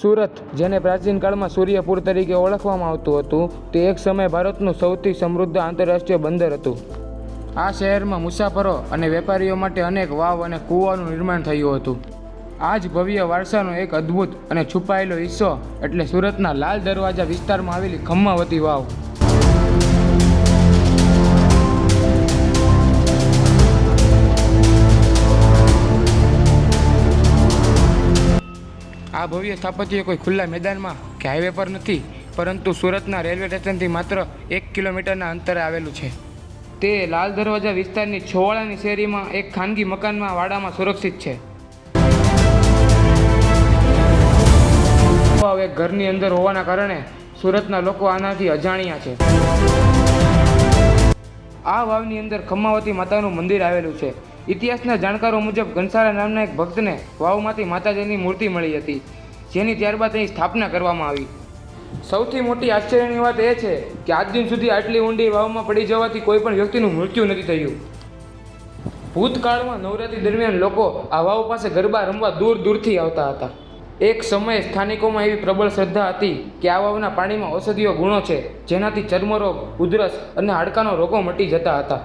સુરત, જેને પ્રાચીન કાળમાં સૂર્યપુર તરીકે ઓળખવામાં આવતું હતું, તે એક સમયે ભારતનું સૌથી સમૃદ્ધ આંતરરાષ્ટ્રીય બંદર હતું. આ શહેરમાં મુસાફરો અને વેપારીઓ માટે અનેક વાવ અને કૂવાનું નિર્માણ થયું હતું. આ જ ભવ્ય વારસાનો એક અદ્ભુત અને છુપાયેલો હિસ્સો એટલે સુરતના લાલ દરવાજા વિસ્તારમાં આવેલી ખમ્માવતી વાવ. આ ભવ્ય સ્થાપત્ય કોઈ ખુલ્લા મેદાનમાં કે હાઈવે પર નથી, પરંતુ સુરતના રેલવે સ્ટેશનથી માત્ર 1 કિલોમીટરના અંતરે આવેલું છે. તે લાલ દરવાજા વિસ્તારની છોવાળાની શેરીમાં એક ખાનગી મકાનમાં વાડામાં સુરક્ષિત છે. વાવ એક ઘરની અંદર હોવાના કારણે સુરતના લોકો આનાથી અજાણ્યા છે. આ વાવની અંદર ખમ્માવતી માતાનું મંદિર આવેલું છે. ઇતિહાસના જાણકારો મુજબ ઘનસારા નામના એક ભક્તને વાવમાંથી માતાજીની મૂર્તિ મળી હતી, જેની ત્યારબાદ અહીં સ્થાપના કરવામાં આવી. સૌથી મોટી આશ્ચર્યની વાત એ છે કે આજ દિન સુધી આટલી ઊંડી વાવમાં પડી જવાથી કોઈ પણ વ્યક્તિનું મૃત્યુ નથી થયું. ભૂતકાળમાં નવરાત્રી દરમિયાન લોકો આ વાવ પાસે ગરબા રમવા દૂર દૂરથી આવતા હતા. એક સમયે સ્થાનિકોમાં એવી પ્રબળ શ્રદ્ધા હતી કે આ વાવના પાણીમાં ઔષધીય ગુણો છે, જેનાથી ચર્મરોગ, ઉધરસ અને હાડકાનો રોગો મટી જતા હતા.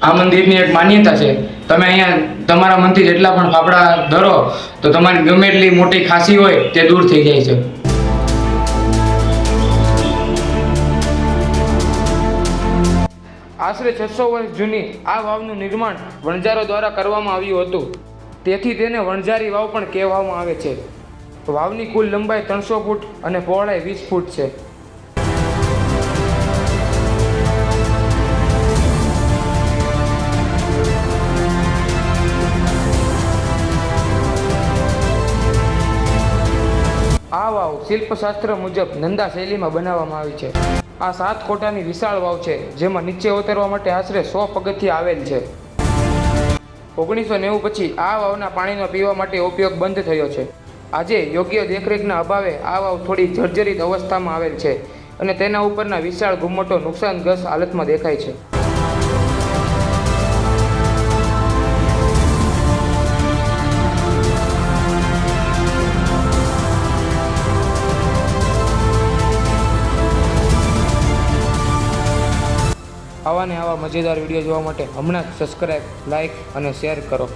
આ મંદિરની એક માન્યતા છે, તમે અહીંયા તમારા મનથી જેટલા પણ ફાફડા ધરો તો તમારી ગમે એટલી મોટી ખાંસી હોય તે દૂર થઈ જાય છે. આશરે 600 વર્ષ જૂની આ વાવનું નિર્માણ વણજારો દ્વારા કરવામાં આવ્યું હતું, તેથી તેને વણજારી વાવ પણ કહેવામાં આવે છે. વાવની કુલ લંબાઈ 300 ફૂટ અને પહોળાઈ 20 ફૂટ છે. આ વાવ શિલ્પશાસ્ત્ર મુજબ નંદા શૈલીમાં બનાવવામાં આવી છે. આ 7 કોઠાની વિશાળ વાવ છે, જેમાં નીચે ઉતરવા માટે આશરે 100 પગથિયાં આવેલ છે. 1990 પછી આ વાવના પાણીનો પીવા માટે ઉપયોગ બંધ થયો છે. આજે યોગ્ય દેખરેખના અભાવે આ વાવ થોડી જર્જરિત અવસ્થામાં આવેલ છે અને તેના ઉપરના વિશાળ ઘુમ્મટો નુકસાનગ્રસ્ત હાલતમાં દેખાય છે. આવા ને આવા મજેદાર વિડીયો જોવા માટે હમણાં જ સબસ્ક્રાઈબ, લાઇક અને શેર કરો.